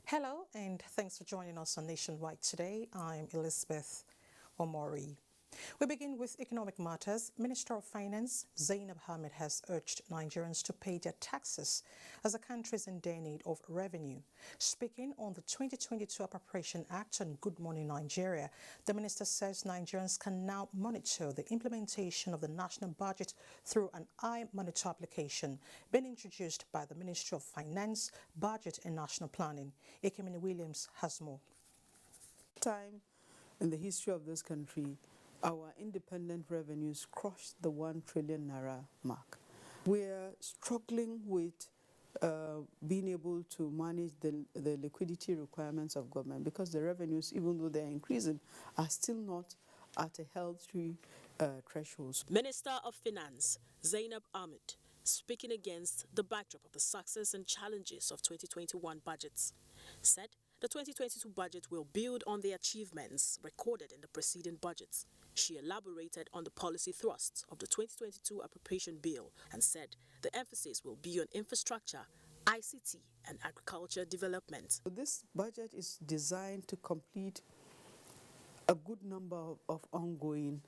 Hello, and thanks for joining us on Nationwide today. I'm Elizabeth Omori. We begin with economic matters. Minister of Finance Zainab Ahmed has urged Nigerians to pay their taxes as the country is in dire need of revenue. Speaking on the 2022 Appropriation Act on Good Morning Nigeria, the minister says Nigerians can now monitor the implementation of the national budget through an iMonitor application being introduced by the Ministry of Finance, Budget and National Planning. Ekemini Williams has more. Time in the history of this country, our independent revenues crossed the 1 trillion naira mark. We're struggling with being able to manage the liquidity requirements of government because the revenues, even though they're increasing, are still not at a healthy threshold. Minister of Finance Zainab Ahmed, speaking against the backdrop of the success and challenges of 2021 budgets, said the 2022 budget will build on the achievements recorded in the preceding budgets. She elaborated on the policy thrusts of the 2022 appropriation bill and said the emphasis will be on infrastructure, ICT and agriculture development. This budget is designed to complete a good number of ongoing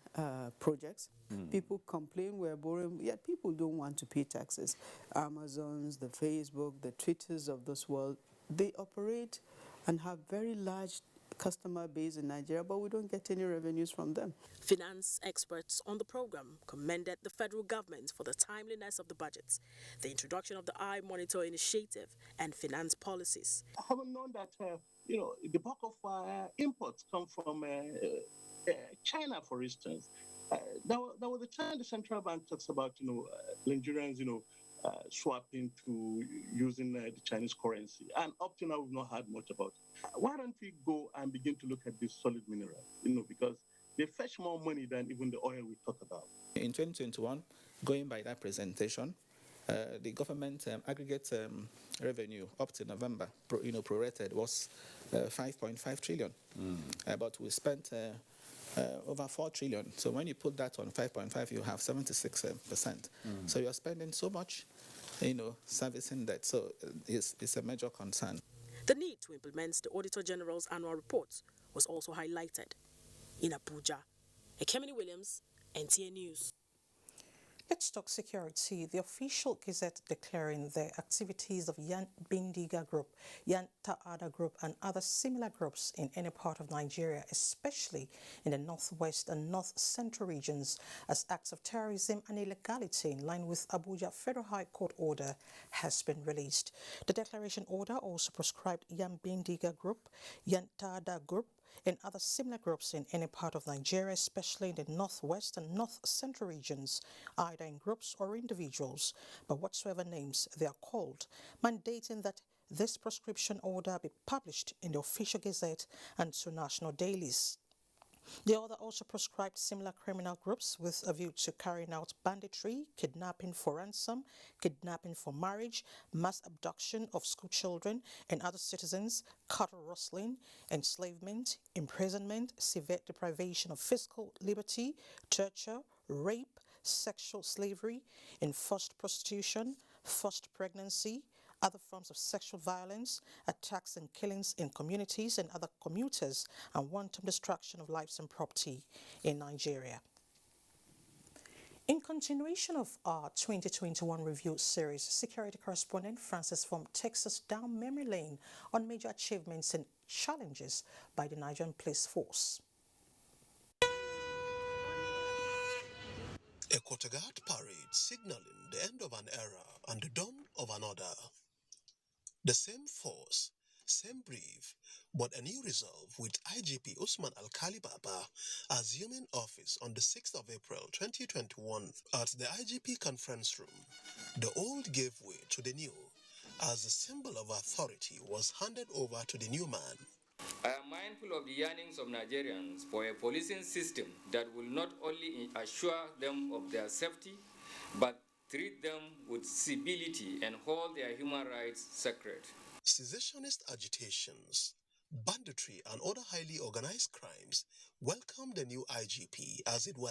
projects. People complain we're borrowing, yet people don't want to pay taxes. Amazons, the Facebook, the Twitters of this world, they operate and have very large customer base in Nigeria, but we don't get any revenues from them. Finance experts on the program commended the federal government for the timeliness of the budgets, the introduction of the iMonitor initiative, and finance policies. I haven't known that the bulk of imports come from China, for instance. There was a time the central bank talks about Nigerians swapping to using the Chinese currency, and up to now we've not heard much about it. Why don't we go and begin to look at these solid minerals? Because they fetch more money than even the oil we talk about. In 2021, going by that presentation, the government aggregate revenue up to November, prorated, was 5.5 trillion. But we spent over 4 trillion. So when you put that on 5.5, you have 76%. So you're spending so much, servicing that. So it's a major concern. The need to implement the Auditor General's annual report was also highlighted. In Abuja, Ekemini Williams, NTA News. Let's talk security. The official gazette declaring the activities of Yan Bindiga Group, Yan Ta'ada Group and other similar groups in any part of Nigeria, especially in the northwest and north central regions, as acts of terrorism and illegality in line with Abuja Federal High Court order has been released. The declaration order also prescribed Yan Bindiga Group, Yan Ta'ada Group, and other similar groups in any part of Nigeria, especially in the northwest and north central regions, either in groups or individuals, by whatsoever names they are called, mandating that this prescription order be published in the official gazette and to national dailies. The order also prescribed similar criminal groups with a view to carrying out banditry, kidnapping for ransom, kidnapping for marriage, mass abduction of school children and other citizens, cattle rustling, enslavement, imprisonment, severe deprivation of physical liberty, torture, rape, sexual slavery, enforced prostitution, forced pregnancy, other forms of sexual violence, attacks and killings in communities and other commuters, and wanton destruction of lives and property in Nigeria. In continuation of our 2021 review series, security correspondent Francis Fom takes us down memory lane on major achievements and challenges by the Nigerian police force. A quarter-guard parade signaling the end of an era and the dawn of another. The same force, same brief, but a new resolve with IGP Usman Alkali Baba assuming office on the 6th of April 2021 at the IGP conference room. The old gave way to the new, as the symbol of authority was handed over to the new man. I am mindful of the yearnings of Nigerians for a policing system that will not only assure them of their safety, but treat them with civility and hold their human rights sacred. Secessionist agitations, banditry, and other highly organized crimes welcomed the new IGP, as it were.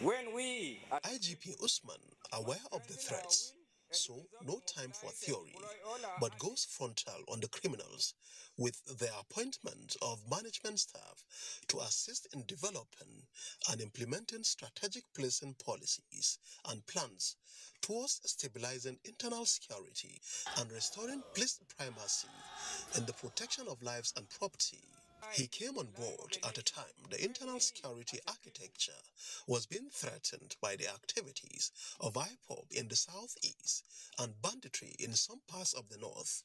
IGP Usman, aware of the threats, so no time for theory, but goes frontal on the criminals with the appointment of management staff to assist in developing and implementing strategic policing policies and plans towards stabilizing internal security and restoring police primacy in the protection of lives and property. He came on board at a time the internal security architecture was being threatened by the activities of IPOB in the southeast and banditry in some parts of the north.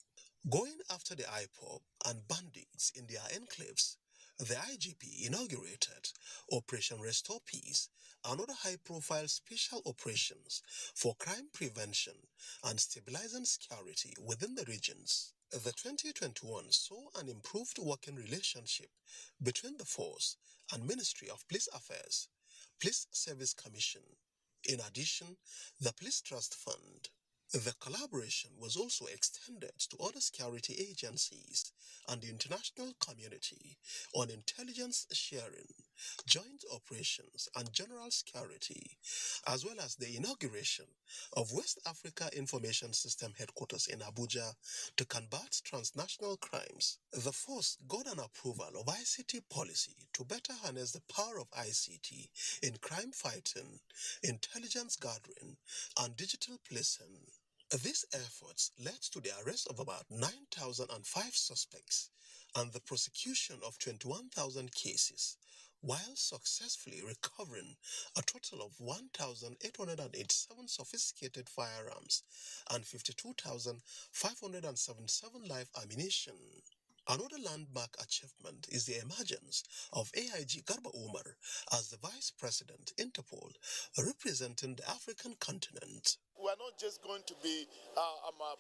Going after the IPOB and bandits in their enclaves, the IGP inaugurated Operation Restore Peace and other high-profile special operations for crime prevention and stabilizing security within the regions. The 2021 saw an improved working relationship between the force and Ministry of Police Affairs, Police Service Commission. In addition, the Police Trust Fund. The collaboration was also extended to other security agencies and the international community on intelligence sharing, joint operations, and general security, as well as the inauguration of West Africa Information System headquarters in Abuja to combat transnational crimes. The force got an approval of ICT policy to better harness the power of ICT in crime fighting, intelligence gathering, and digital policing. These efforts led to the arrest of about 9,005 suspects and the prosecution of 21,000 cases, while successfully recovering a total of 1,887 sophisticated firearms and 52,577 live ammunition. Another landmark achievement is the emergence of AIG Garba Umar as the Vice President, Interpol, representing the African continent. We're not just going to be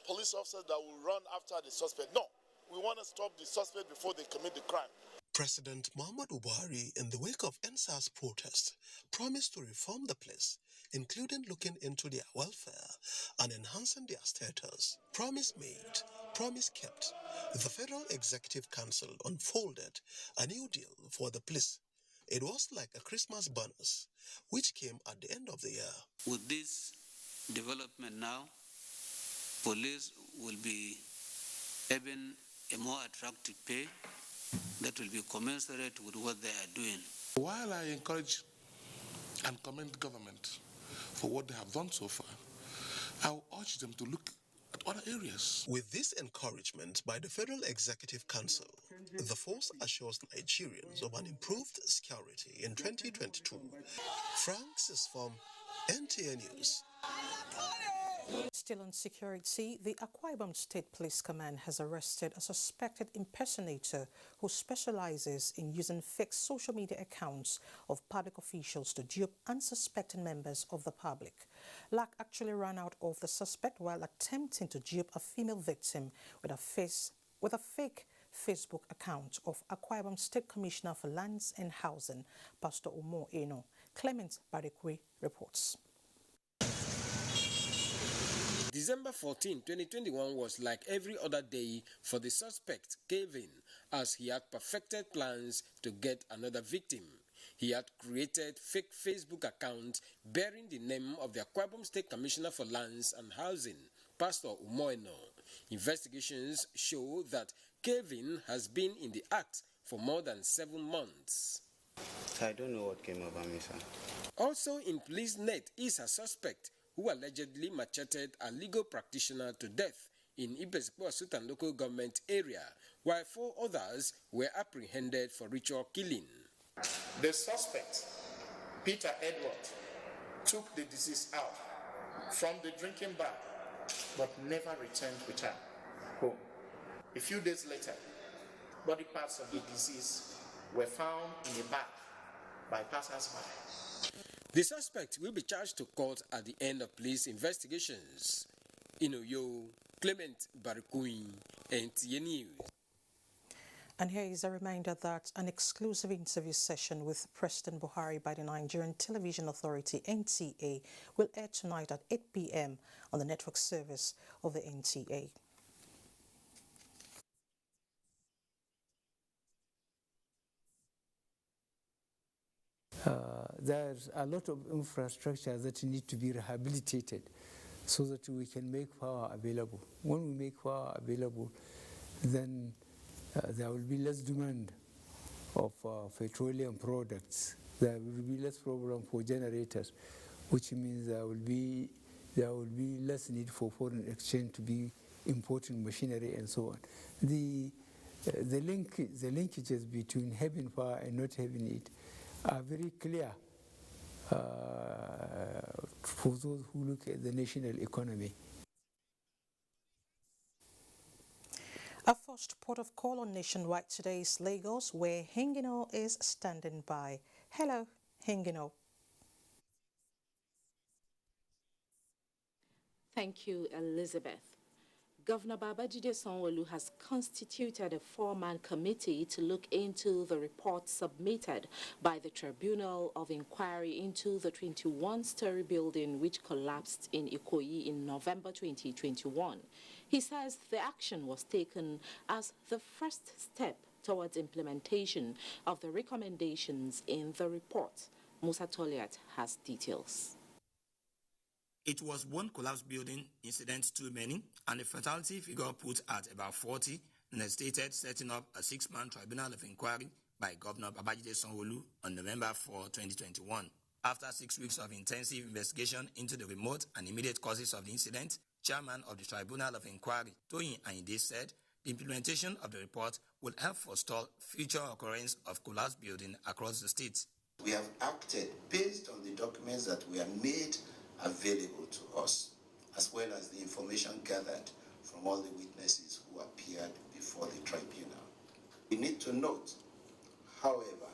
police officers that will run after the suspect. No, we want to stop the suspect before they commit the crime. President Muhammadu Buhari, in the wake of NSAS protests, promised to reform the police, including looking into their welfare and enhancing their status. Promise made, promise kept. The Federal Executive Council unfolded a new deal for the police. It was like a Christmas bonus, which came at the end of the year. With this development now, police will be having a more attractive pay that will be commensurate with what they are doing. While I encourage and commend the government for what they have done so far, I will urge them to look at other areas. With this encouragement by the Federal Executive Council, the force assures Nigerians of an improved security in 2022. Franks is from NTA News. Still on security, the Akwa Ibom State Police Command has arrested a suspected impersonator who specializes in using fake social media accounts of public officials to dupe unsuspecting members of the public. Luck actually ran out of the suspect while attempting to dupe a female victim with a fake Facebook account of Akwa Ibom State Commissioner for Lands and Housing, Pastor Umo Eno. Clement Barikwe reports. December 14, 2021 was like every other day for the suspect, Kevin, as he had perfected plans to get another victim. He had created fake Facebook accounts bearing the name of the Akwa Ibom State Commissioner for Lands and Housing, Pastor Umoeno. Investigations show that Kevin has been in the act for more than 7 months. I don't know what came over me, sir. Also in police net is a suspect who allegedly macheted a legal practitioner to death in Ibezikpo Sultan local government area, while 4 others were apprehended for ritual killing. The suspect, Peter Edward, took the deceased out from the drinking bar, but never returned with her home. A few days later, body parts of the deceased were found in a bag by passers-by. The suspect will be charged to court at the end of police investigations. Inoyo, Clement Barikui, NTA News. And here is a reminder that an exclusive interview session with President Buhari by the Nigerian Television Authority, NTA, will air tonight at 8 p.m. on the network service of the NTA. There's a lot of infrastructure that need to be rehabilitated so that we can make power available. When we make power available, then there will be less demand of petroleum products. There will be less problem for generators, which means there will be less need for foreign exchange to be importing machinery and so on. The linkages between having power and not having it are very clear for those who look at the national economy. Our first port of call on Nationwide today is Lagos, where Hingino is standing by. Hello, Hingino. Thank you, Elizabeth. Governor Babajide Sanwo-Olu has constituted a four-man committee to look into the report submitted by the Tribunal of Inquiry into the 21-story building which collapsed in Ikoyi in November 2021. He says the action was taken as the first step towards implementation of the recommendations in the report. Musa Toliat has details. It was one collapsed building incident too many, and the fatality figure put at about 40 necessitated setting up a 6-man tribunal of inquiry by Governor Babajide Sanwo-Olu on November 4, 2021. After 6 weeks of intensive investigation into the remote and immediate causes of the incident, Chairman of the Tribunal of Inquiry, Toyin Ayinde, said the implementation of the report will help forestall future occurrence of collapsed buildings across the state. We have acted based on the documents that were made available to us, as well as the information gathered from all the witnesses who appeared before the tribunal. We need to note, however,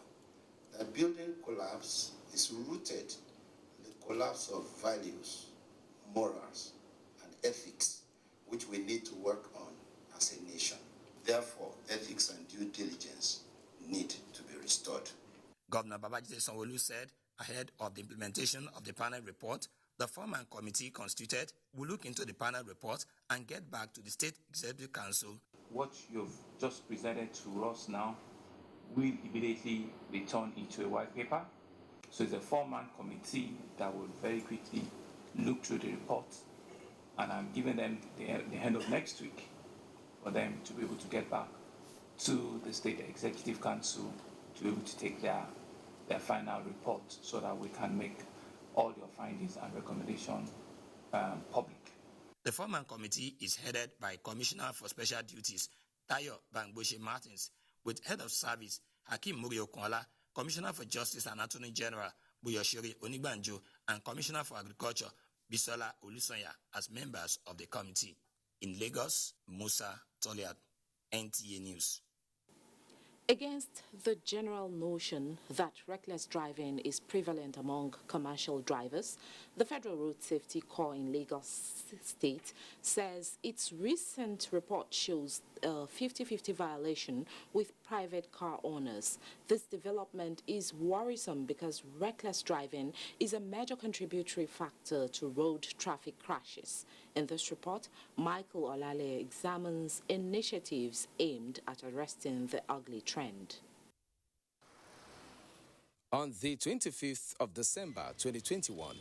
that building collapse is rooted in the collapse of values, morals, and ethics, which we need to work on as a nation. Therefore, ethics and due diligence need to be restored. Governor Babajide Sanwo-Olu said, ahead of the implementation of the panel report, the four-man committee constituted will look into the panel report and get back to the State Executive Council. What you've just presented to us now will immediately be turned into a white paper. So it's a four-man committee that will very quickly look through the report, and I'm giving them the end of next week for them to be able to get back to the State Executive Council to be able to take their final report so that we can make all your findings and recommendations public. The four-man committee is headed by Commissioner for Special Duties, Tayo Bangboshe Martins, with Head of Service, Hakim Muri Okunla, Commissioner for Justice and Attorney General, Buyoshiri Onigbanjo, and Commissioner for Agriculture, Bisola Olusanya, as members of the committee. In Lagos, Musa Toliat, NTA News. Against the general notion that reckless driving is prevalent among commercial drivers, the Federal Road Safety Corps in Lagos State says its recent report shows a 50-50 violation with private car owners. This development is worrisome because reckless driving is a major contributory factor to road traffic crashes. In this report, Michael Olale examines initiatives aimed at arresting the ugly trend. On the 25th of December 2021,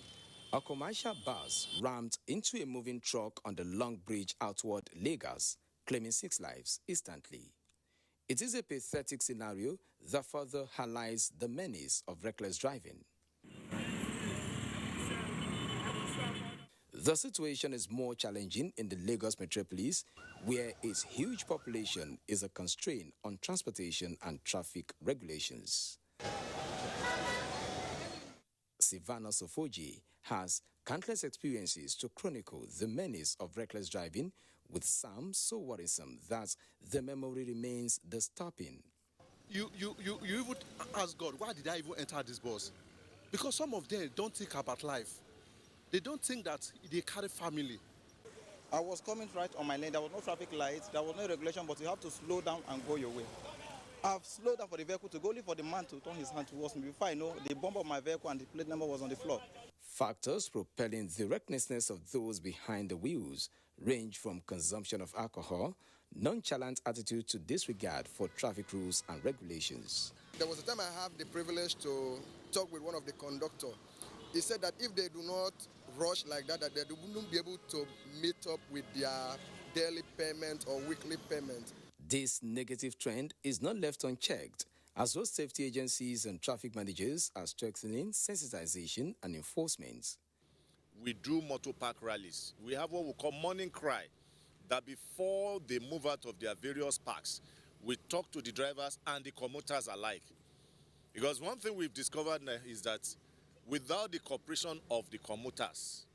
a commercial bus rammed into a moving truck on the Long Bridge outward Lagos, claiming 6 lives instantly. It is a pathetic scenario that further highlights the menace of reckless driving. The situation is more challenging in the Lagos metropolis, where its huge population is a constraint on transportation and traffic regulations. Savannah Sofoji has countless experiences to chronicle the menace of reckless driving, with some so worrisome that the memory remains disturbing. You even ask God, why did I even enter this bus? Because some of them don't think about life. They don't think that they carry family. I was coming right on my lane. There was no traffic lights. There was no regulation, but you have to slow down and go your way. I've slowed down for the vehicle to go, only for the man to turn his hand towards me. Before I know, the bumper of my vehicle and the plate number was on the floor. Factors propelling the recklessness of those behind the wheels range from consumption of alcohol, nonchalant attitude to disregard for traffic rules and regulations. There was a time I had the privilege to talk with one of the conductors. He said that if they do not rush like that they wouldn't be able to meet up with their daily payment or weekly payment. This negative trend is not left unchecked, as road safety agencies and traffic managers are strengthening sensitization and enforcement. We do motor park rallies. We have what we call morning cry, that before they move out of their various parks, we talk to the drivers and the commuters alike. Because one thing we've discovered is that without the cooperation of the commuters,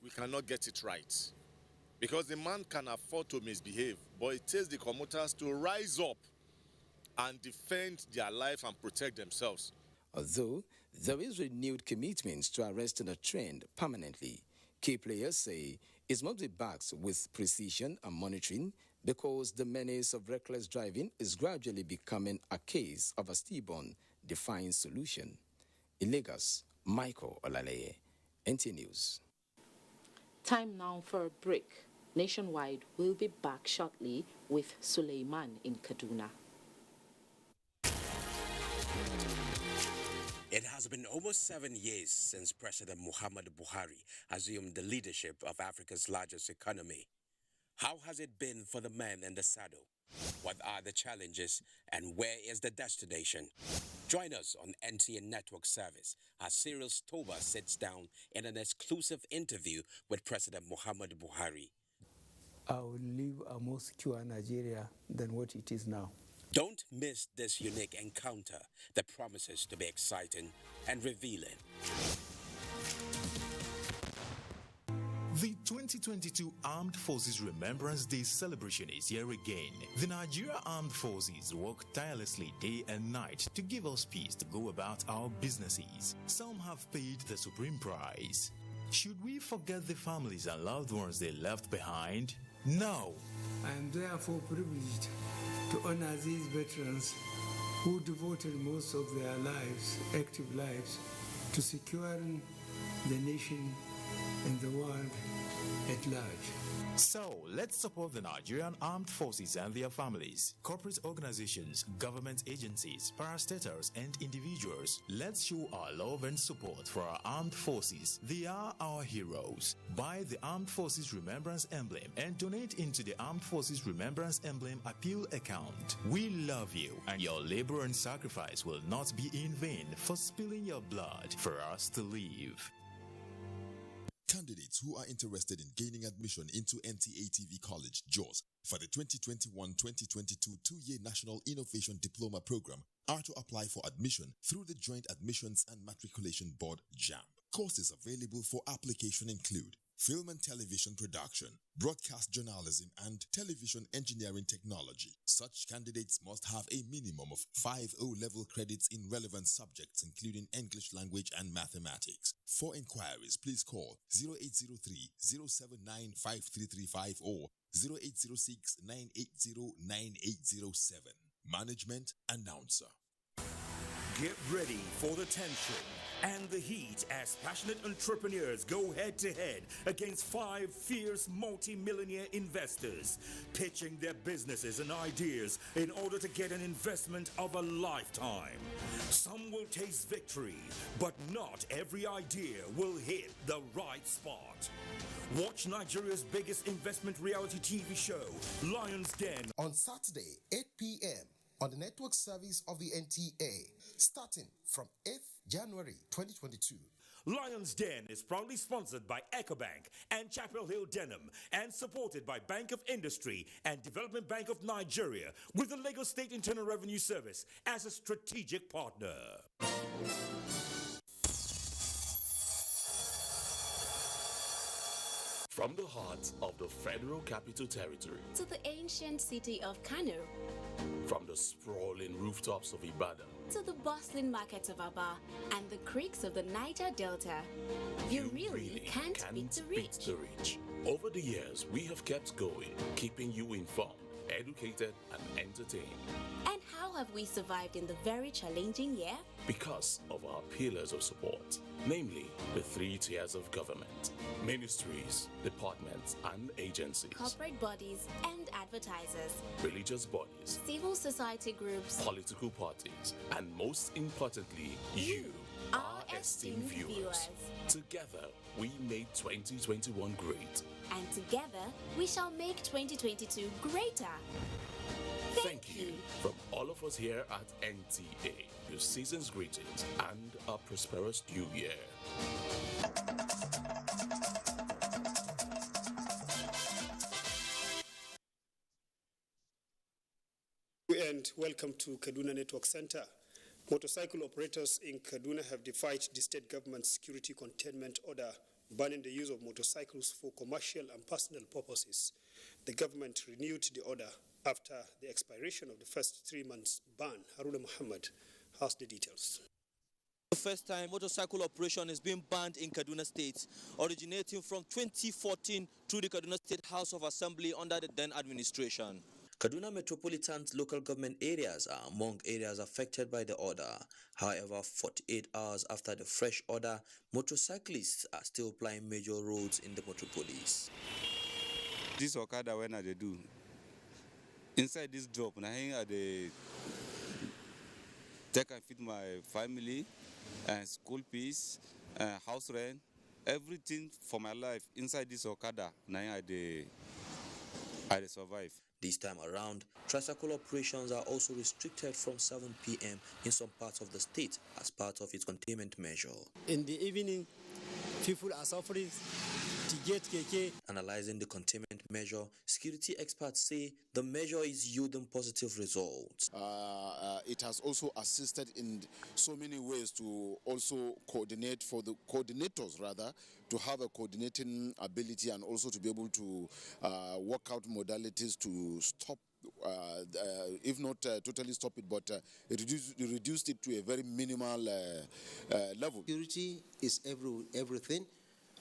we cannot get it right. Because the man can afford to misbehave, but it takes the commuters to rise up and defend their life and protect themselves. Although there is renewed commitment to arresting a trend permanently, key players say it must be backed with precision and monitoring, because the menace of reckless driving is gradually becoming a case of a stillborn, defined solution. In Lagos, Michael Olaleye, NTA News. Time now for a break. Nationwide will be back shortly with Suleiman in Kaduna. It has been almost 7 years since President Muhammadu Buhari assumed the leadership of Africa's largest economy. How has it been for the man in the saddle? What are the challenges and where is the destination? Join us on NTA Network Service as Cyril Stoba sits down in an exclusive interview with President Muhammadu Buhari. I will leave a more secure Nigeria than what it is now. Don't miss this unique encounter that promises to be exciting and revealing. The 2022 Armed Forces Remembrance Day celebration is here again. The Nigeria Armed Forces work tirelessly day and night to give us peace to go about our businesses. Some have paid the supreme price. Should we forget the families and loved ones they left behind? No. I am therefore privileged to honor these veterans who devoted most of their lives, active lives, to securing the nation and the world at large. So, let's support the Nigerian Armed Forces and their families, corporate organizations, government agencies, parastatals, and individuals. Let's show our love and support for our armed forces. They are our heroes. Buy the Armed Forces Remembrance Emblem and donate into the Armed Forces Remembrance Emblem Appeal account. We love you, and your labor and sacrifice will not be in vain for spilling your blood for us to live. Candidates who are interested in gaining admission into NTA TV College, JOS, for the 2021-2022 two-year National Innovation Diploma Program are to apply for admission through the Joint Admissions and Matriculation Board, JAMB. Courses available for application include film and television production, broadcast journalism, and television engineering technology. Such candidates must have a minimum of 5 O-level credits in relevant subjects, including English language and mathematics. For inquiries, please call 0803-079-5335 or 0806-980-9807. Management Announcer. Get ready for the tension and the heat as passionate entrepreneurs go head-to-head against 5 fierce multi-millionaire investors, pitching their businesses and ideas in order to get an investment of a lifetime. Some will taste victory, but not every idea will hit the right spot. Watch Nigeria's biggest investment reality TV show, Lion's Den, on Saturday, 8 p.m. on the network service of the NTA, starting from 8th January 2022. Lion's Den is proudly sponsored by EcoBank and Chapel Hill Denim and supported by Bank of Industry and Development Bank of Nigeria, with the Lagos State Internal Revenue Service as a strategic partner. From the heart of the Federal Capital Territory to the ancient city of Kano, from the sprawling rooftops of Ibadan to the bustling markets of Aba and the creeks of the Niger Delta, you really can't beat the reach. Over the years, we have kept going, keeping you informed, educated, and entertained. And how have we survived in the very challenging year? Because of our pillars of support, namely the 3 tiers of government: ministries, departments, and agencies, corporate bodies and advertisers, religious bodies, civil society groups, political parties, and most importantly, you, our esteemed viewers. Together, we made 2021 great. And together, we shall make 2022 greater. Thank you from all of us here at NTA. Your season's greetings and a prosperous new year. And welcome to Kaduna Network Center. Motorcycle operators in Kaduna have defied the state government's security containment order banning the use of motorcycles for commercial and personal purposes. The government renewed the order after the expiration of the first 3 months ban. Haruna Muhammad has the details. The first time motorcycle operation is being banned in Kaduna State, originating from 2014 through the Kaduna State House of Assembly under the then administration. Kaduna Metropolitan local government areas are among areas affected by the order. However, 48 hours after the fresh order, motorcyclists are still plying major roads in the metropolis. This Okada when they do, inside this job, I take and feed my family, school fees, house rent, everything for my life inside this Okada. I survive. This time around, tricycle operations are also restricted from 7 p.m. in some parts of the state as part of its containment measure. In the evening, people are suffering to get KK. Analyzing the containment measure, security experts say the measure is yielding positive results. It has also assisted in so many ways to also coordinate for the coordinators rather to have a coordinating ability and also to be able to work out modalities to stop if not totally stop it, but reduced it to a very minimal level. Security is everything.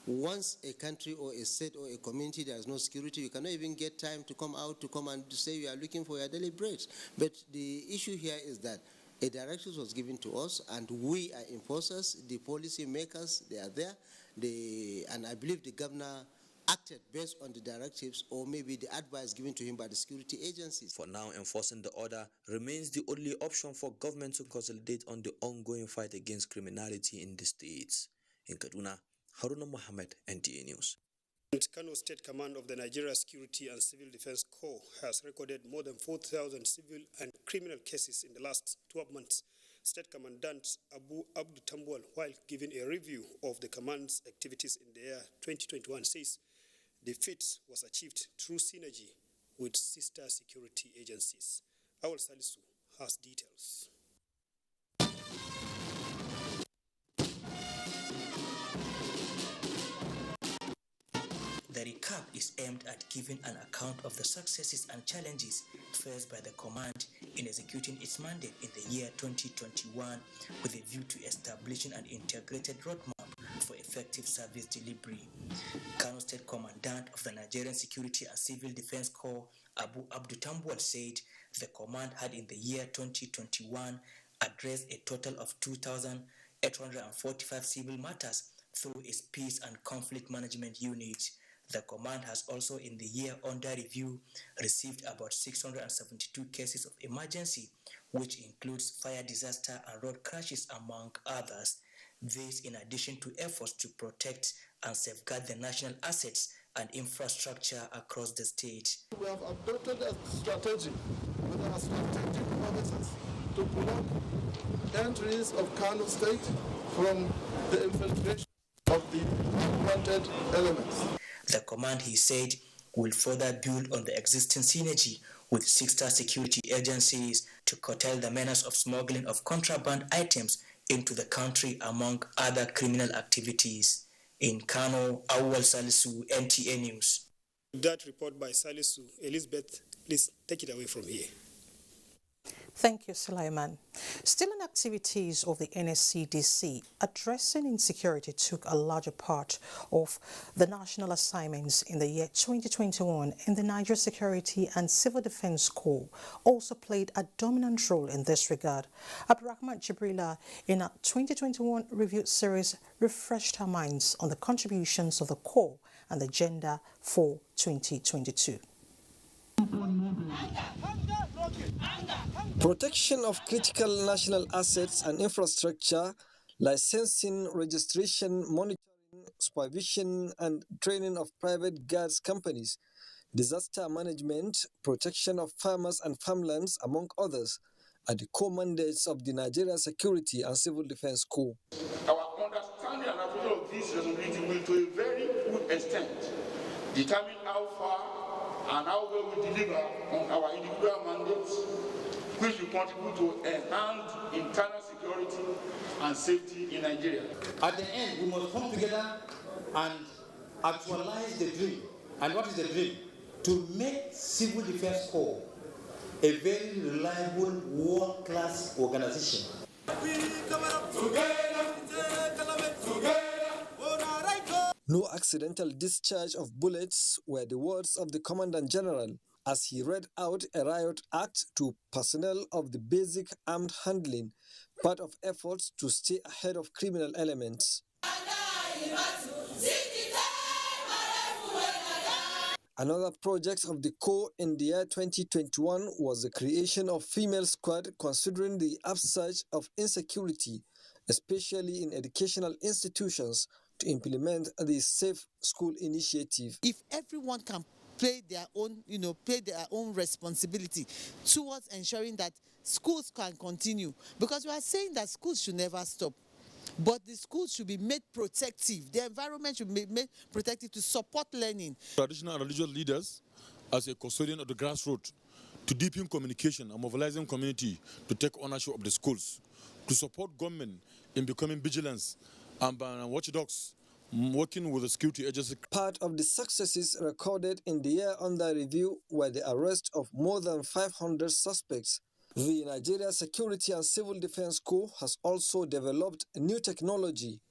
Once a country or a state or a community there is no security, you cannot even get time to come out to come and say you are looking for your daily bread. But the issue here is that a directive was given to us, and we are enforcers, the policy makers, they are there. And I believe the governor acted based on the directives or maybe the advice given to him by the security agencies. For now, enforcing the order remains the only option for government to consolidate on the ongoing fight against criminality in the states. In Kaduna, Haruna Mohammed, NTA News. Kano State Command of the Nigeria Security and Civil Defense Corps has recorded more than 4,000 civil and criminal cases in the last 12 months. State Commandant Abu Tambuwal, while giving a review of the command's activities in the year 2021, says the feat was achieved through synergy with sister security agencies. Awal Salisu has details. The recap is aimed at giving an account of the successes and challenges faced by the command in executing its mandate in the year 2021 with a view to establishing an integrated roadmap for effective service delivery. Kano State Commandant of the Nigerian Security and Civil Defense Corps, Abu Tambuwal, said the command had in the year 2021 addressed a total of 2,845 civil matters through its Peace and Conflict Management Unit. The command has also in the year under review received about 672 cases of emergency, which includes fire disaster and road crashes among others. This in addition to efforts to protect and safeguard the national assets and infrastructure across the state. We have adopted a strategy with our strategic officers to block entries of Kano State from the infiltration of the unwanted elements. The command, he said, will further build on the existing synergy with sister security agencies to curtail the menace of smuggling of contraband items into the country among other criminal activities. In Kano, Awal Salisu, NTA News. That report by Salisu. Elizabeth, please take it away from here. Thank you, Sulaiman. Still in activities of the NSCDC, addressing insecurity took a larger part of the national assignments in the year 2021, and the Nigeria Security and Civil Defense Corps also played a dominant role in this regard. Abdurrahman Jibrila, in a 2021 review series, refreshed our minds on the contributions of the Corps and the agenda for 2022. Protection of critical national assets and infrastructure, licensing, registration, monitoring, supervision and training of private guards companies, disaster management, protection of farmers and farmlands, among others, are the core mandates of the Nigerian Security and Civil Defense Corps. Our understanding and appreciation of this responsibility will, to a very good extent, determine how far and how well we deliver on our individual mandates, which will contribute to enhance internal security and safety in Nigeria. At the end, we must come together and actualize the dream. And what is the dream? To make Civil Defense Corps a very reliable, world-class organization. No accidental discharge of bullets were the words of the Commandant General as he read out a riot act to personnel of the basic armed handling, part of efforts to stay ahead of criminal elements. Another project of the Corps in the year 2021 was the creation of female squad, considering the upsurge of insecurity, especially in educational institutions, to implement the Safe School initiative. If everyone can play their own responsibility towards ensuring that schools can continue, because we are saying that schools should never stop, but the schools should be made protective. The environment should be made protective to support learning. Traditional and religious leaders, as a custodian of the grassroots, to deepen communication and mobilizing community to take ownership of the schools, to support government in becoming vigilance and watchdogs, working with the security agency. Part of the successes recorded in the year under review were the arrest of more than 500 suspects. The Nigeria Security and Civil Defense Corps has also developed a new technology,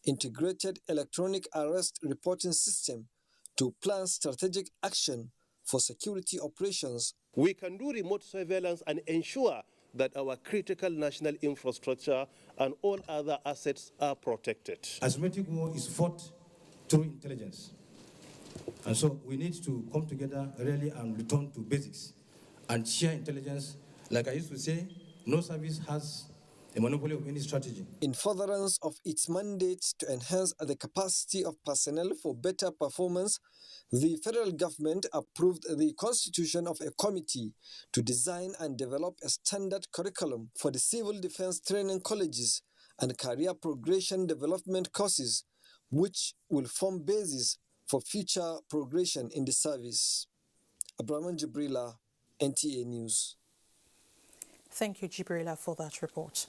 integrated electronic arrest reporting system, to plan strategic action for security operations. We can do remote surveillance and ensure that our critical national infrastructure and all other assets are protected. Asymmetric war is fought through intelligence. And so we need to come together really and return to basics and share intelligence. Like I used to say, no service has a monopoly of any strategy. In furtherance of its mandate to enhance the capacity of personnel for better performance, the federal government approved the constitution of a committee to design and develop a standard curriculum for the civil defense training colleges and career progression development courses, which will form basis for future progression in the service. Abraham Jibrila, NTA News. Thank you, Jibrila, for that report.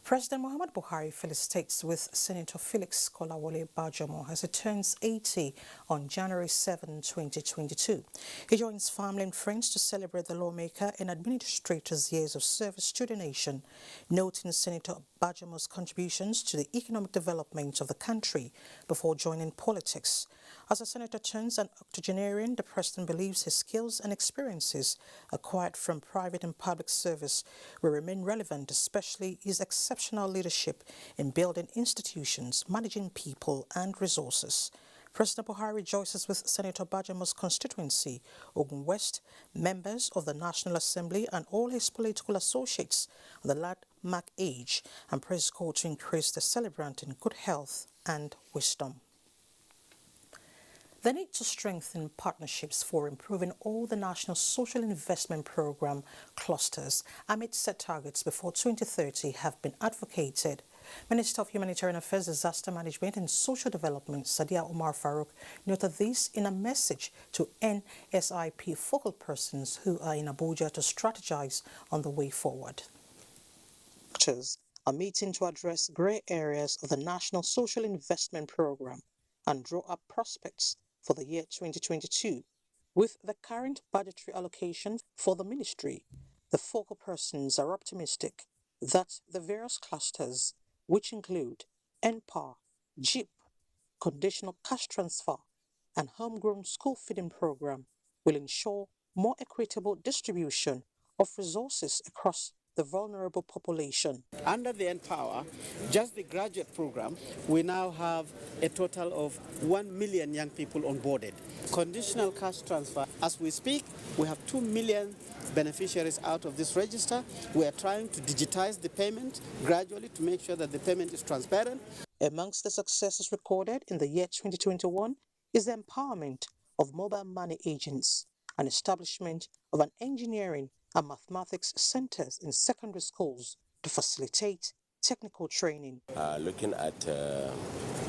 President Muhammad Buhari felicitates with Senator Felix Kolawole Bajamo as he turns 80 on January 7, 2022. He joins family and friends to celebrate the lawmaker and administrator's years of service to the nation, noting Senator Bajamo's contributions to the economic development of the country before joining politics. As the senator turns an octogenarian, the president believes his skills and experiences acquired from private and public service will remain relevant, especially his exceptional leadership in building institutions, managing people and resources. President Buhari rejoices with Senator Bajamo's constituency, Ogun West, members of the National Assembly and all his political associates on the landmark age, and prays God to increase the celebrant in good health and wisdom. The need to strengthen partnerships for improving all the National Social Investment Program clusters amid set targets before 2030 have been advocated. Minister of Humanitarian Affairs, Disaster Management and Social Development, Sadia Umar Farouk, noted this in a message to NSIP focal persons who are in Abuja to strategize on the way forward. A meeting to address grey areas of the National Social Investment Program and draw up prospects for the year 2022. With the current budgetary allocation for the ministry, the focal persons are optimistic that the various clusters, which include NPA, JIP, conditional cash transfer, and homegrown school feeding program, will ensure more equitable distribution of resources across the vulnerable population. Under the Empower, just the graduate program, we now have a total of 1 million young people onboarded. Conditional cash transfer, as we speak, we have 2 million beneficiaries out of this register. We are trying to digitize the payment gradually to make sure that the payment is transparent. Amongst the successes recorded in the year 2021 is the empowerment of mobile money agents and establishment of an engineering and mathematics centers in secondary schools to facilitate technical training. Looking at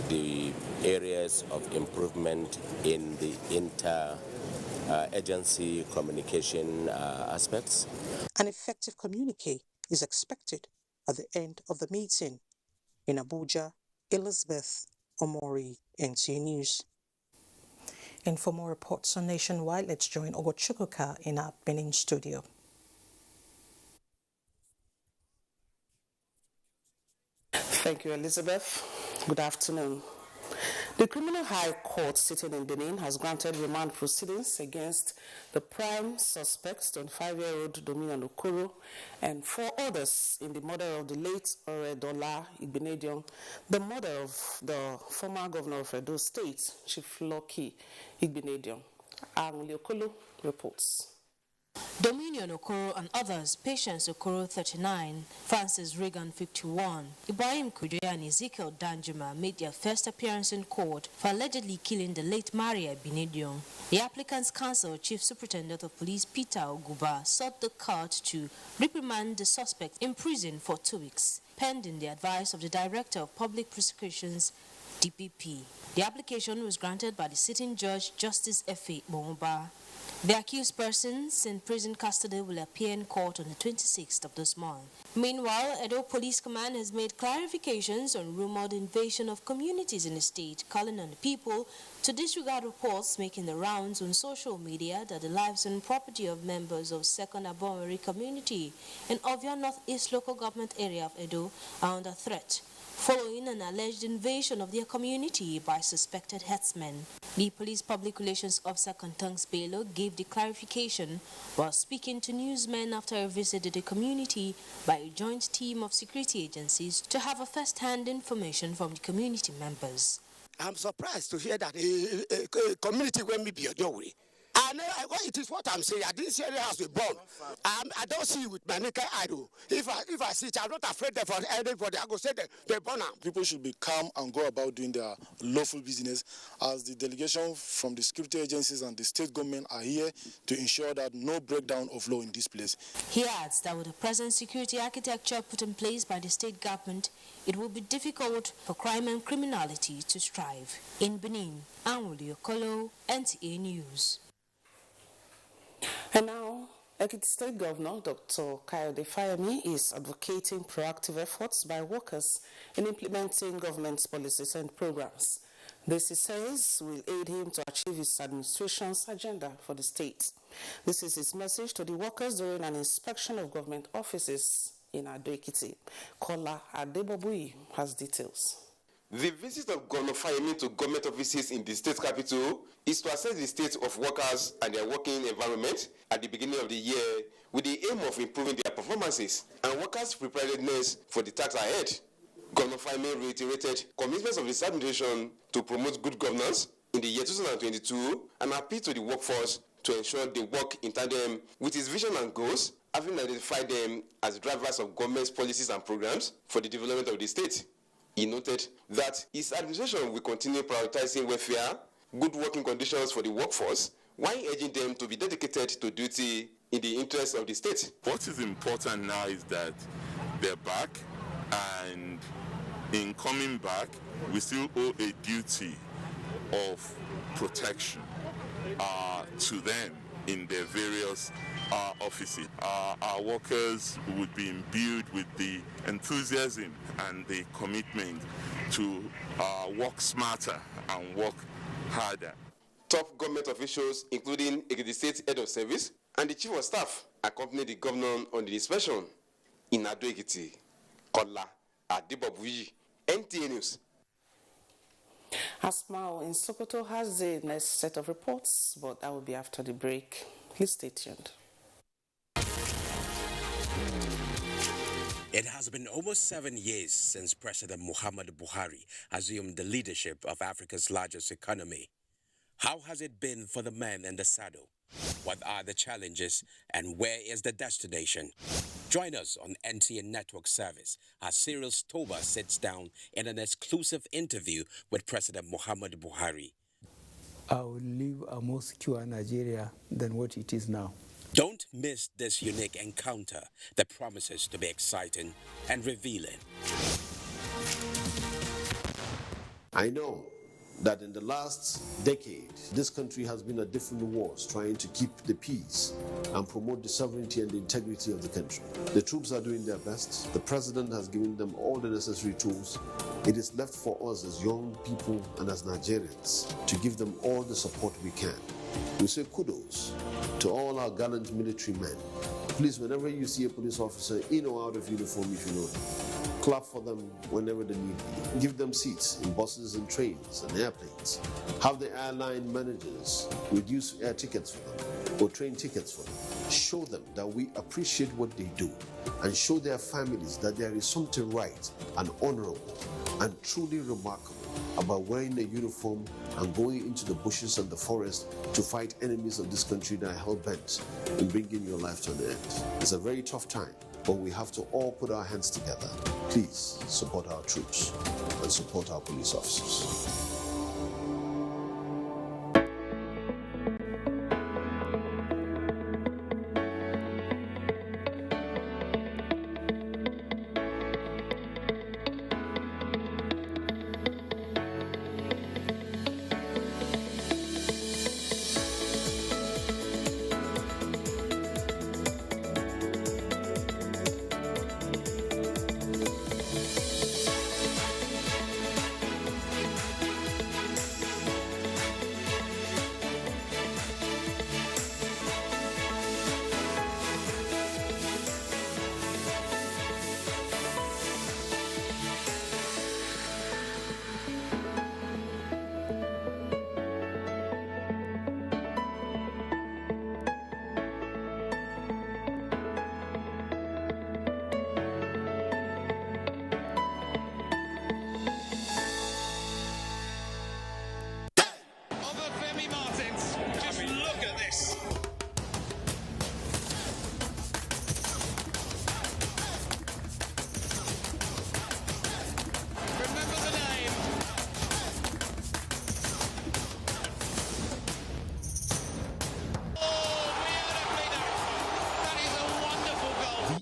the areas of improvement in the inter-agency communication aspects. An effective communique is expected at the end of the meeting. In Abuja, Elizabeth Omori, NTA News. And for more reports on Nationwide, let's join Ogochukwuka in our Benin studio. Thank you, Elizabeth. Good afternoon. The Criminal High Court sitting in Benin has granted remand proceedings against the prime suspects, 25-year-old Dominion Okoro, and 4 others in the murder of the late Oredola Igbinedion, the mother of the former governor of Edo State, Chief Lucky Igbinedion. Angli Okolo reports. Dominion Okoro and others, Patience Okoro 39, Francis Reagan 51, Ibrahim Kudre and Ezekiel Danjuma made their first appearance in court for allegedly killing the late Maria Benedion. The applicant's counsel, Chief Superintendent of Police Peter Oguba, sought the court to reprimand the suspect in prison for 2 weeks, pending the advice of the Director of Public Prosecutions, DPP. The application was granted by the sitting judge, Justice F.A. Momoba. The accused persons in prison custody will appear in court on the 26th of this month. Meanwhile, Edo Police Command has made clarifications on rumored invasion of communities in the state, calling on the people to disregard reports making the rounds on social media that the lives and property of members of Second Abomari community in Ovia Northeast local government area of Edo are under threat, following an alleged invasion of their community by suspected herdsmen. The police public relations officer Kontangs Bello gave the clarification while speaking to newsmen after a visit to the community by a joint team of security agencies to have a first-hand information from the community members. I'm surprised to hear that a community will be a doorway. And it is what I'm saying. I didn't see any house with bomb. I don't see it with my naked eye. If I see it, I'm not afraid for anybody. I go say they burn them. People should be calm and go about doing their lawful business, as the delegation from the security agencies and the state government are here to ensure that no breakdown of law in this place. He adds that with the present security architecture put in place by the state government, it will be difficult for crime and criminality to strive. In Benin, Anwuli Okolo, NTA News. And now, Ekiti State Governor Dr. Kayode Fayemi is advocating proactive efforts by workers in implementing government's policies and programs. This, he says, will aid him to achieve his administration's agenda for the state. This is his message to the workers during an inspection of government offices in Ado-Ekiti. Kola Adebobui has details. The visit of Governor Fayemi to government offices in the state capital is to assess the state of workers and their working environment at the beginning of the year with the aim of improving their performances and workers' preparedness for the task ahead. Governor Fayemi reiterated commitments of his administration to promote good governance in the year 2022 and appealed to the workforce to ensure they work in tandem with his vision and goals, having identified them as drivers of government's policies and programs for the development of the state. He noted that his administration will continue prioritizing welfare, good working conditions for the workforce, while urging them to be dedicated to duty in the interest of the state. What is important now is that they're back, and in coming back, we still owe a duty of protection to them in their various offices. Our workers would be imbued with the enthusiasm and the commitment to work smarter and work harder. Top government officials, including the state head of service and the chief of staff, accompanied the governor on the inspection. In Ado-Ekiti, Kola Adibobuyi, NTA News. Asmao in Sokoto has the next set of reports, but that will be after the break. Please stay tuned. It has been almost 7 years since President Muhammadu Buhari assumed the leadership of Africa's largest economy. How has it been for the man in the saddle? What are the challenges and where is the destination? Join us on NTA Network Service as Cyril Stoba sits down in an exclusive interview with President Muhammadu Buhari. I will leave a more secure Nigeria than what it is now. Don't miss this unique encounter that promises to be exciting and revealing. I know that in the last decade, this country has been at different wars trying to keep the peace and promote the sovereignty and the integrity of the country. The troops are doing their best. The president has given them all the necessary tools. It is left for us as young people and as Nigerians to give them all the support we can. We say kudos to all our gallant military men. Please, whenever you see a police officer in or out of uniform, if you know them, clap for them whenever they need be. Give them seats in buses and trains and airplanes. Have the airline managers reduce air tickets for them or train tickets for them. Show them that we appreciate what they do and show their families that there is something right and honorable and truly remarkable about wearing a uniform and going into the bushes and the forest to fight enemies of this country that are hell-bent in bringing your life to an end. It's a very tough time, but we have to all put our hands together. Please support our troops and support our police officers.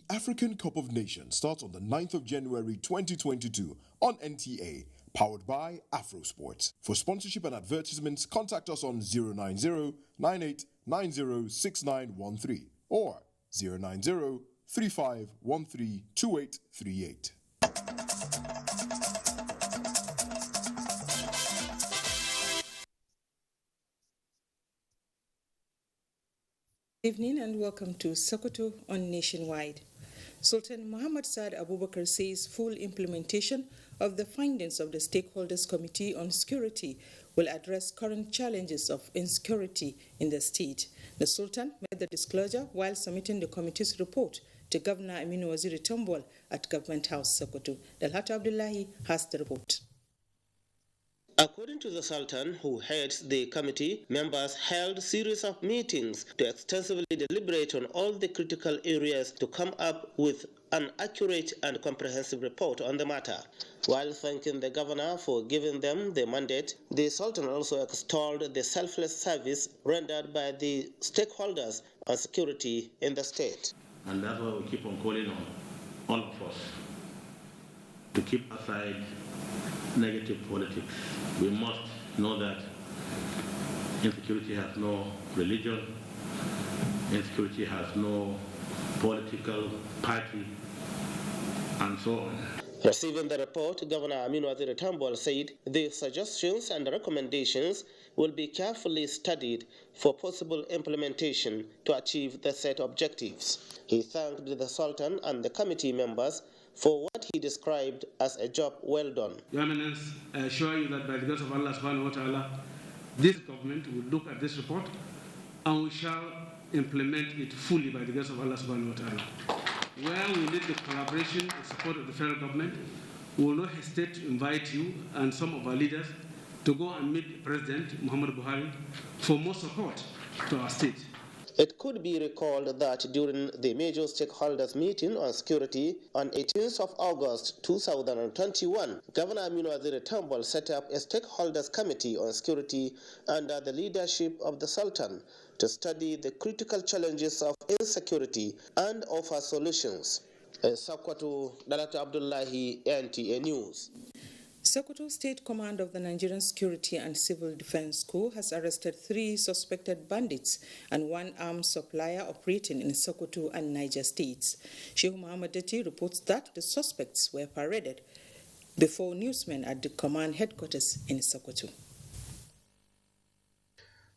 African Cup of Nations starts on the 9th of January 2022 on NTA, powered by AfroSport. For sponsorship and advertisements, contact us on 090-9890-6913 or 090-3513-2838. Good evening and welcome to Sokoto on Nationwide. Sultan Muhammad Saad Abubakar says full implementation of the findings of the Stakeholders Committee on Security will address current challenges of insecurity in the state. The Sultan made the disclosure while submitting the committee's report to Governor Aminu Waziri Tambol at Government House, Sokoto. Dalhata Abdullahi has the report. According to the Sultan, who heads the committee, members held a series of meetings to extensively deliberate on all the critical areas to come up with an accurate and comprehensive report on the matter. While thanking the governor for giving them the mandate, the Sultan also extolled the selfless service rendered by the stakeholders on security in the state. And that's why we keep on calling on all of us to keep aside negative politics. We must know that insecurity has no religion, insecurity has no political party, and so on. Receiving the report, Governor Aminu Waziri Tambol said the suggestions and recommendations will be carefully studied for possible implementation to achieve the set objectives. He thanked the Sultan and the committee members for what he described as a job well done. Your Eminence, I assure you that by the grace of Allah subhanahu wa ta'ala, this government will look at this report and we shall implement it fully by the grace of Allah subhanahu wa ta'ala. Where we need the collaboration and support of the federal government, we will not hesitate to invite you and some of our leaders to go and meet President Muhammad Buhari for more support to our state. It could be recalled that during the major stakeholders meeting on security on 18th of August 2021, Governor Aminu Waziri Tambol set up a stakeholders committee on security under the leadership of the Sultan to study the critical challenges of insecurity and offer solutions. Sakwatu Dalata Abdullahi, NTA News. Sokoto State Command of the Nigerian Security and Civil Defense Corps has arrested 3 suspected bandits and 1 arms supplier operating in Sokoto and Niger states. Sheikh Muhammad Deti reports that the suspects were paraded before newsmen at the command headquarters in Sokoto.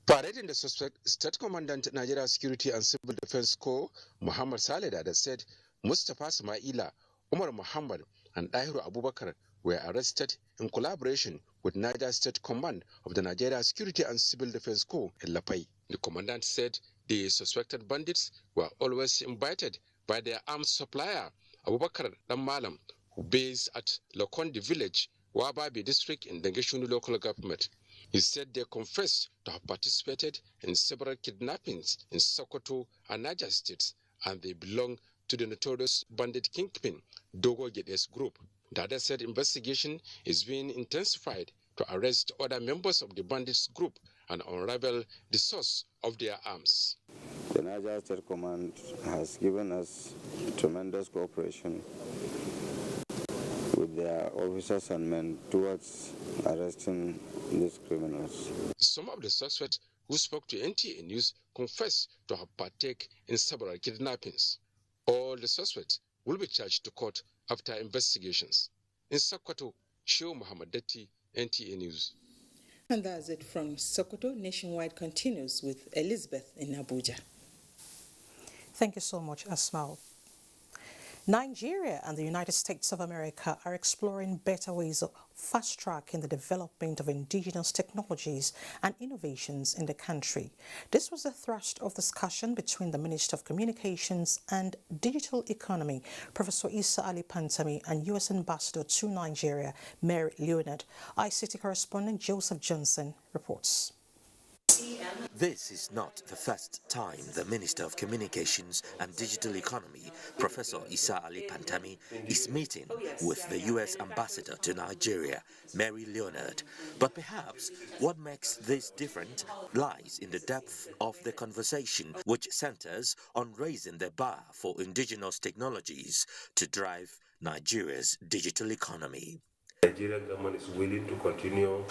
Parading the suspect, State Commandant Nigeria Security and Civil Defense Corps, Muhammad Saleh, said Mustafa Samaila, Umar Muhammad, and Dahiru Abubakar were arrested in collaboration with Niger State Command of the Nigeria Security and Civil Defense Corps in Lapai. The commandant said the suspected bandits were always invited by their arms supplier, Abubakar Damalam, who based at Lokondi village, Wababi district in Dengeshunu local government. He said they confessed to have participated in several kidnappings in Sokoto and Niger states, and they belong to the notorious bandit kingpin Dogo Gedes group. The other said investigation is being intensified to arrest other members of the bandits group and unravel the source of their arms. The Niger State Command has given us tremendous cooperation with their officers and men towards arresting these criminals. Some of the suspects who spoke to NTA News confessed to have partaken in several kidnappings. All the suspects will be charged to court after investigations. In Sokoto, Sheikh Muhammad Deti, NTA News. And that's it from Sokoto. Nationwide continues with Elizabeth in Abuja. Thank you so much, Asmal. Nigeria and the United States of America are exploring better ways of fast-tracking the development of indigenous technologies and innovations in the country. This was the thrust of discussion between the Minister of Communications and Digital Economy, Professor Issa Ali Pantami, and U.S. Ambassador to Nigeria, Mary Leonard. ICT correspondent Joseph Johnson reports. This is not the first time the Minister of Communications and Digital Economy, Professor Issa Ali Pantami, is meeting with the U.S. Ambassador to Nigeria, Mary Leonard. But perhaps what makes this different lies in the depth of the conversation, which centers on raising the bar for indigenous technologies to drive Nigeria's digital economy. The Nigerian government is willing to continue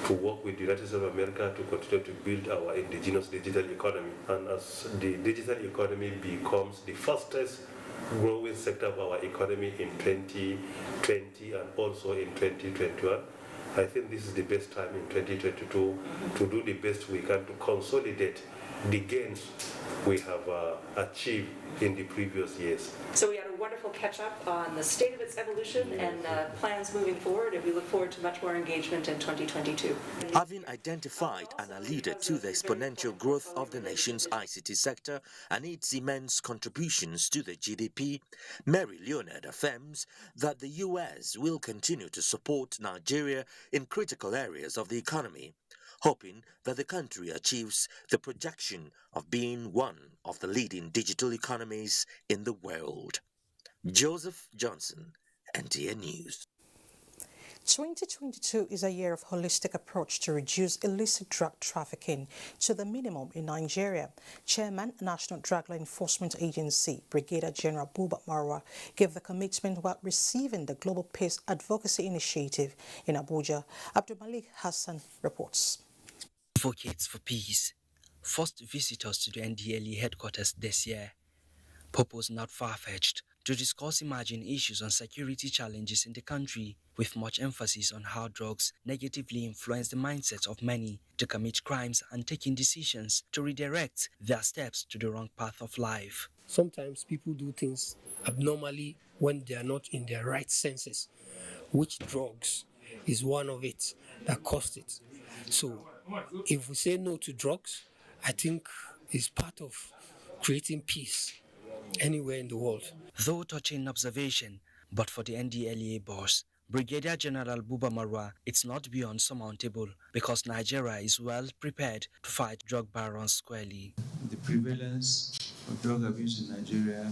to work with the United States of America to continue to build our indigenous digital economy. And as the digital economy becomes the fastest growing sector of our economy in 2020 and also in 2021, I think this is the best time in 2022 to do the best we can to consolidate the gains we have achieved in the previous years. So we had a wonderful catch-up on the state of its evolution and plans moving forward, and we look forward to much more engagement in 2022. Having identified and alluded to the exponential growth of the nation's ICT sector and its immense contributions to the GDP, Mary Leonard affirms that the U.S. will continue to support Nigeria in critical areas of the economy, hoping that the country achieves the projection of being one of the leading digital economies in the world. Joseph Johnson, NTA News. 2022 is a year of holistic approach to reduce illicit drug trafficking to the minimum in Nigeria. Chairman, National Drug Law Enforcement Agency, Brigadier General Buba Marwa, gave the commitment while receiving the Global Peace Advocacy Initiative in Abuja. Abdul Malik Hassan reports. Advocates for Peace, first visitors to the NDLE headquarters this year. Purpose not far-fetched, to to discuss emerging issues and security challenges in the country, with much emphasis on how drugs negatively influence the mindset of many to commit crimes and taking decisions to redirect their steps to the wrong path of life. Sometimes people do things abnormally when they are not in their right senses, which drugs is one of it that caused it. So if we say no to drugs, I think it's part of creating peace anywhere in the world. Though touching observation, but for the NDLEA boss, Brigadier General Buba Marwa, it's not beyond surmountable because Nigeria is well prepared to fight drug barons squarely. The prevalence of drug abuse in Nigeria,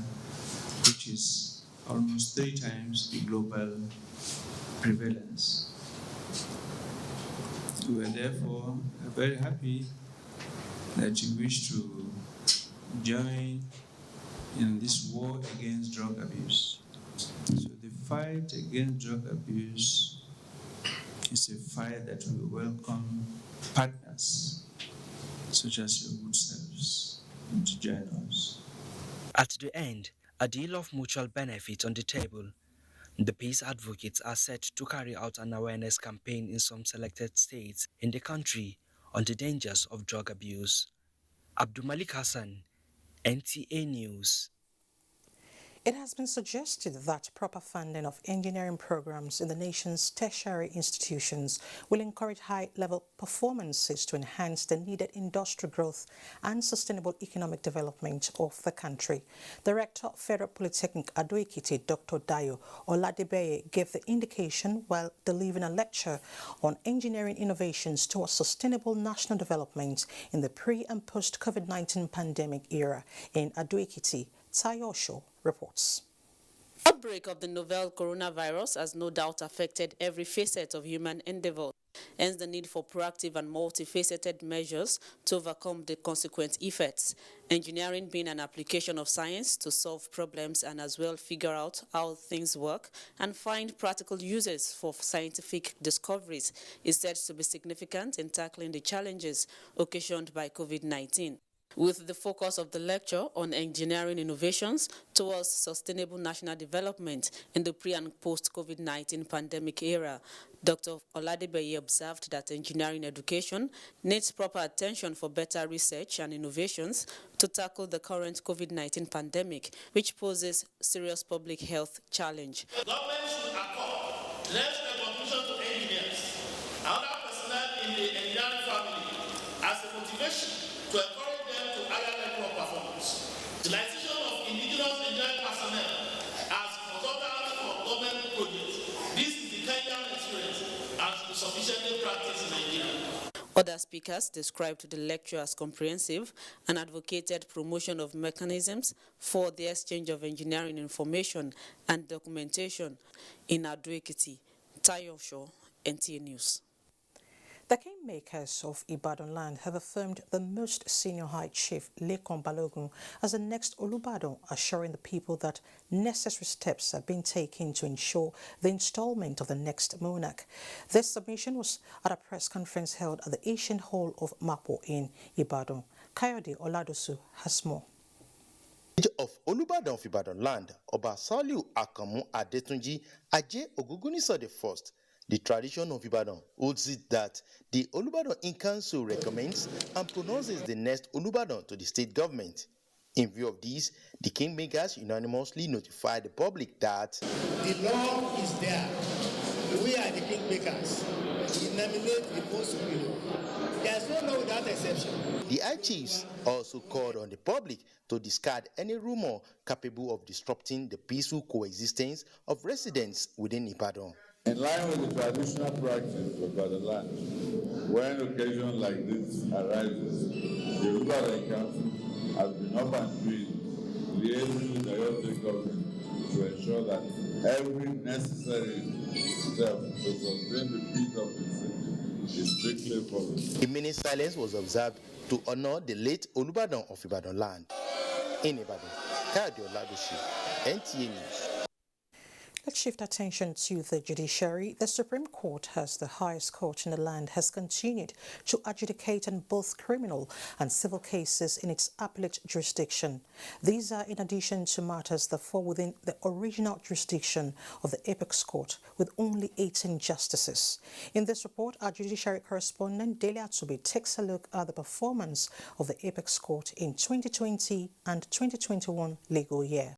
which is almost 3 times the global prevalence. We are therefore very happy that you wish to join in this war against drug abuse. So the fight against drug abuse is a fight that we welcome partners such as your good selves to join us. At the end, a deal of mutual benefit on the table. The peace advocates are set to carry out an awareness campaign in some selected states in the country on the dangers of drug abuse. Abdul Malik Hassan, NTA News. It has been suggested that proper funding of engineering programs in the nation's tertiary institutions will encourage high-level performances to enhance the needed industrial growth and sustainable economic development of the country. Director of Federal Polytechnic Ado-Ekiti, Dr. Dayo Oladebeye, gave the indication while delivering a lecture on engineering innovations towards sustainable national development in the pre- and post-COVID-19 pandemic era in Ado-Ekiti. Tayosho reports. Outbreak of the novel coronavirus has no doubt affected every facet of human endeavor, hence the need for proactive and multifaceted measures to overcome the consequent effects. Engineering being an application of science to solve problems and as well figure out how things work and find practical uses for scientific discoveries is said to be significant in tackling the challenges occasioned by COVID-19. With the focus of the lecture on engineering innovations towards sustainable national development in the pre- and post-COVID-19 pandemic era, Dr. Oladebeye observed that engineering education needs proper attention for better research and innovations to tackle the current COVID-19 pandemic, which poses serious public health challenge. The government should accord less recognition to engineers and other personnel in the engineering family as a motivation to encourage utilization of indigenous engineering personnel as consultants for government projects. This is the Kenyan experience and should be sufficiently practiced in Nigeria. Other speakers described the lecture as comprehensive and advocated promotion of mechanisms for the exchange of engineering information and documentation in Ado-Ekiti. Tayosho, NTA News. The kingmakers of Ibadan land have affirmed the most senior high chief, Lekan Balogun, as the next Olubadan, assuring the people that necessary steps have been taken to ensure the installment of the next monarch. This submission was at a press conference held at the Ancient Hall of Mapo in Ibadan. Kayode Oladosu has more. Of Olubadan of Ibadan land, Oba Saliu Akamu Adetunji Aje Ogugunisa I, the tradition of Ibadan holds it that the Olubadan in council recommends and pronounces the next Olubadan to the state government. In view of this, the kingmakers unanimously notified the public that the law is there. We are the kingmakers. We nominate the most superior. There is no law without exception. The high chiefs also called on the public to discard any rumor capable of disrupting the peaceful coexistence of residents within Ibadan. In line with the traditional practice of the land, when occasion like this arises, the Olubadan Council has been up and doing, liaising with the Oyo government to ensure that every necessary step to sustain the peace of the city is strictly followed. A minute silence was observed to honor the late Olubadan of Ibadan land. In Ibadan, Kayode Oladosu, NTA News. Let's shift attention to the judiciary. The Supreme Court, as the highest court in the land, has continued to adjudicate on both criminal and civil cases in its appellate jurisdiction. These are in addition to matters that fall within the original jurisdiction of the Apex Court, with only 18 justices. In this report, our judiciary correspondent Dele Atsubi takes a look at the performance of the Apex Court in 2020 and 2021 legal year.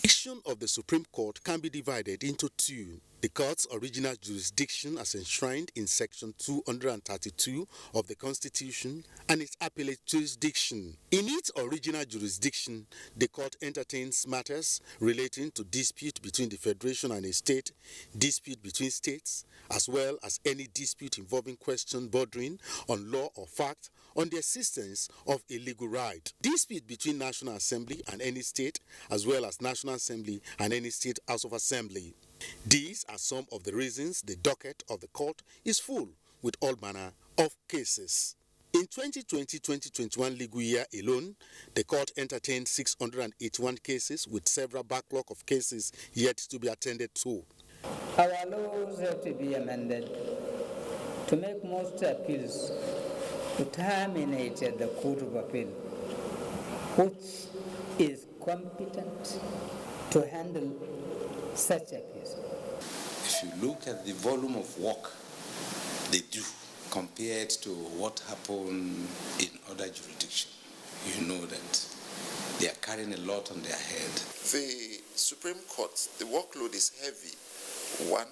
Jurisdiction of the Supreme Court can be divided into two. The court's original jurisdiction as enshrined in Section 232 of the Constitution and its appellate jurisdiction. In its original jurisdiction, the court entertains matters relating to dispute between the Federation and a state, dispute between states, as well as any dispute involving question bordering on law or fact on the existence of a legal right. Dispute between National Assembly and any state, as well as National Assembly and any state House of Assembly. These are some of the reasons the docket of the court is full with all manner of cases. In 2020-2021 legal year alone, the court entertained 681 cases with several backlog of cases yet to be attended to. Our laws have to be amended to make most appeals to terminate at the Court of Appeal, which is competent to handle such a case. If you look at the volume of work they do compared to what happened in other jurisdictions, you know that they are carrying a lot on their head. The Supreme Court, the workload is heavy. One,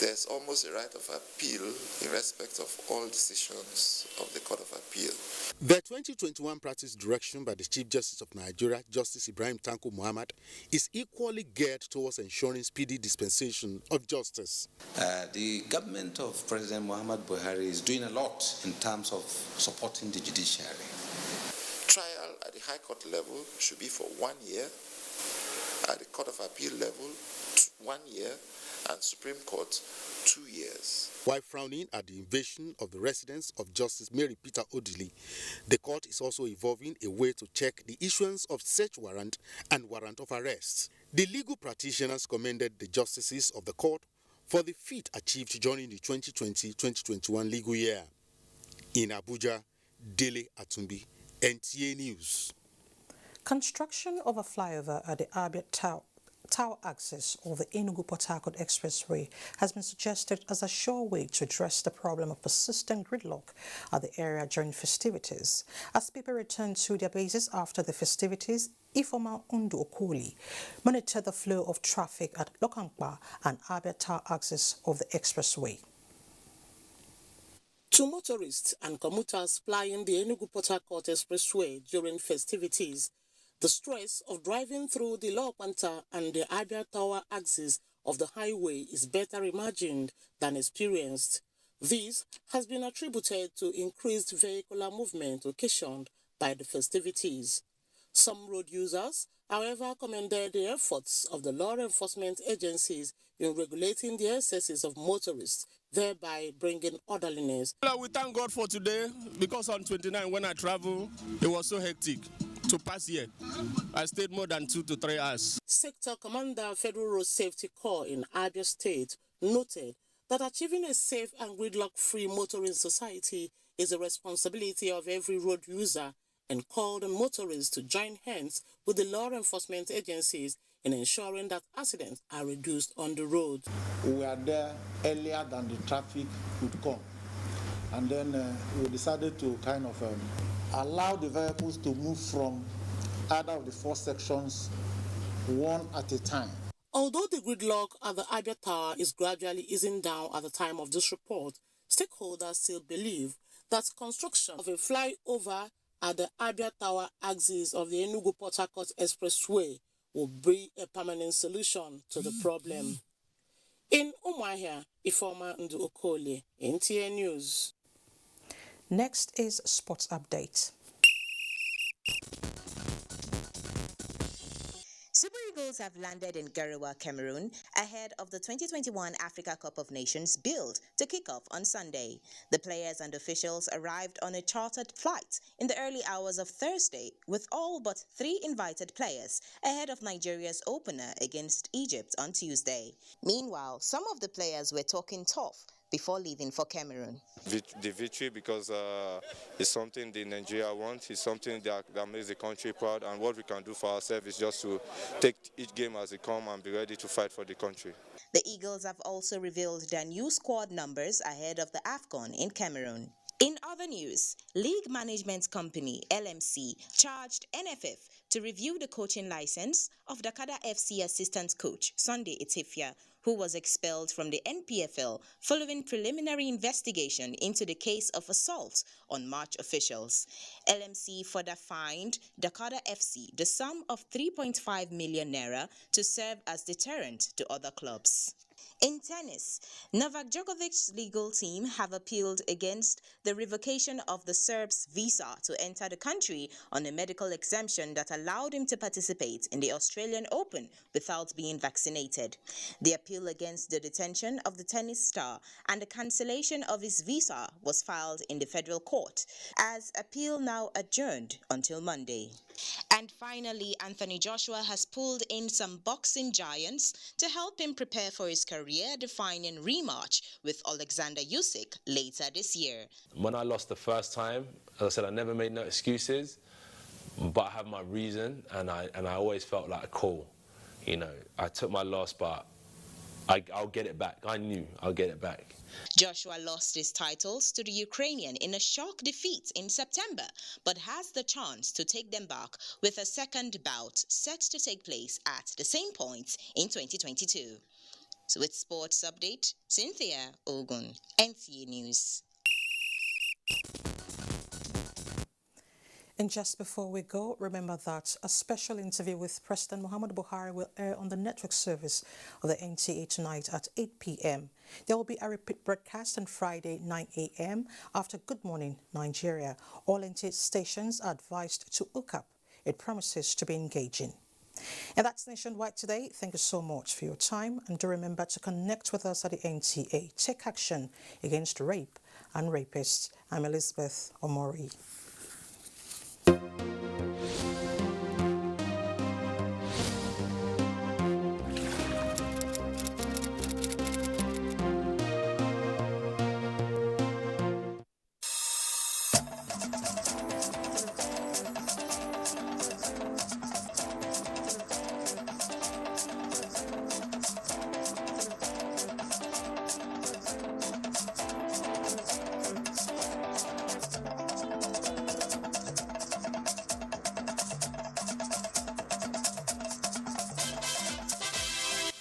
there's almost a right of appeal in respect of all decisions of the Court of Appeal. The 2021 practice direction by the Chief Justice of Nigeria, Justice Ibrahim Tanko Muhammad, is equally geared towards ensuring speedy dispensation of justice. The government of President Muhammad Buhari is doing a lot in terms of supporting the judiciary. Trial at the High Court level should be for 1 year, at the Court of Appeal level 1 year, and Supreme Court 2 years. While frowning at the invasion of the residence of Justice Mary Peter Odili, the court is also evolving a way to check the issuance of search warrant and warrant of arrest. The legal practitioners commended the justices of the court for the feat achieved during the 2020-2021 legal year. In Abuja, Dele Atumbi, NTA News. Construction of a flyover at the Abuja Tower axis of the Enugu-Port Harcourt Expressway has been suggested as a sure way to address the problem of persistent gridlock at the area during festivities. As people return to their bases after the festivities, Ifoma Undu Okoli monitored the flow of traffic at Lokankpa and Abuja Tower axis of the expressway. To motorists and commuters plying the Enugu-Port Harcourt Expressway during festivities, the stress of driving through the Lokwanta and the Abuja Tower axis of the highway is better imagined than experienced. This has been attributed to increased vehicular movement occasioned by the festivities. Some road users, however, commended the efforts of the law enforcement agencies in regulating the excesses of motorists, thereby bringing orderliness. We thank God for today, because on 29 when I traveled, it was so hectic. To pass here, I stayed more than 2 to 3 hours. Sector Commander Federal Road Safety Corps in Abia State noted that achieving a safe and gridlock-free motoring society is a responsibility of every road user and called on motorists to join hands with the law enforcement agencies in ensuring that accidents are reduced on the road. We were there earlier than the traffic would come, and then we decided to kind of allow the vehicles to move from either of the 4 sections one at a time. Although the gridlock at the Abuja Tower is gradually easing down at the time of this report, stakeholders still believe that construction of a flyover at the Abuja Tower axis of the Enugu-Port Harcourt Expressway will be a permanent solution to the problem. In Umuahia, Ifoma Ndu Okoli, NTA News. Next is Sports Update. Super Eagles have landed in Garoua, Cameroon, ahead of the 2021 Africa Cup of Nations build to kick off on Sunday. The players and officials arrived on a chartered flight in the early hours of Thursday, with all but 3 invited players ahead of Nigeria's opener against Egypt on Tuesday. Meanwhile, some of the players were talking tough before leaving for Cameroon. The victory, because it's something the Nigeria wants, it's something that makes the country proud, and what we can do for ourselves is just to take each game as it comes and be ready to fight for the country. The Eagles have also revealed their new squad numbers ahead of the AFCON in Cameroon. In other news, League Management Company, LMC, charged NFF to review the coaching license of Dakada FC assistant coach Sunday Etifia, who was expelled from the NPFL following preliminary investigation into the case of assault on March officials. LMC further fined Dakada FC the sum of 3.5 million naira to serve as deterrent to other clubs. In tennis, Novak Djokovic's legal team have appealed against the revocation of the Serb's visa to enter the country on a medical exemption that allowed him to participate in the Australian Open without being vaccinated. The appeal against the detention of the tennis star and the cancellation of his visa was filed in the federal court, as appeal now adjourned until Monday. And finally, Anthony Joshua has pulled in some boxing giants to help him prepare for his career-defining rematch with Alexander Usyk later this year. When I lost the first time, as I said, I never made no excuses, but I have my reason, and I always felt like, cool, you know, I took my loss, but I'll get it back. I knew I'll get it back. Joshua lost his titles to the Ukrainian in a shock defeat in September, but has the chance to take them back with a second bout set to take place at the same point in 2022. So with Sports Update, Cynthia Ogun, NTA News. And just before we go, remember that a special interview with President Muhammadu Buhari will air on the network service of the NTA tonight at 8 p.m. There will be a repeat broadcast on Friday, 9 a.m. after Good Morning Nigeria. All NTA stations are advised to hook up. It promises to be engaging. And that's Nationwide today. Thank you so much for your time. And do remember to connect with us at the NTA. Take action against rape and rapists. I'm Elizabeth Omori.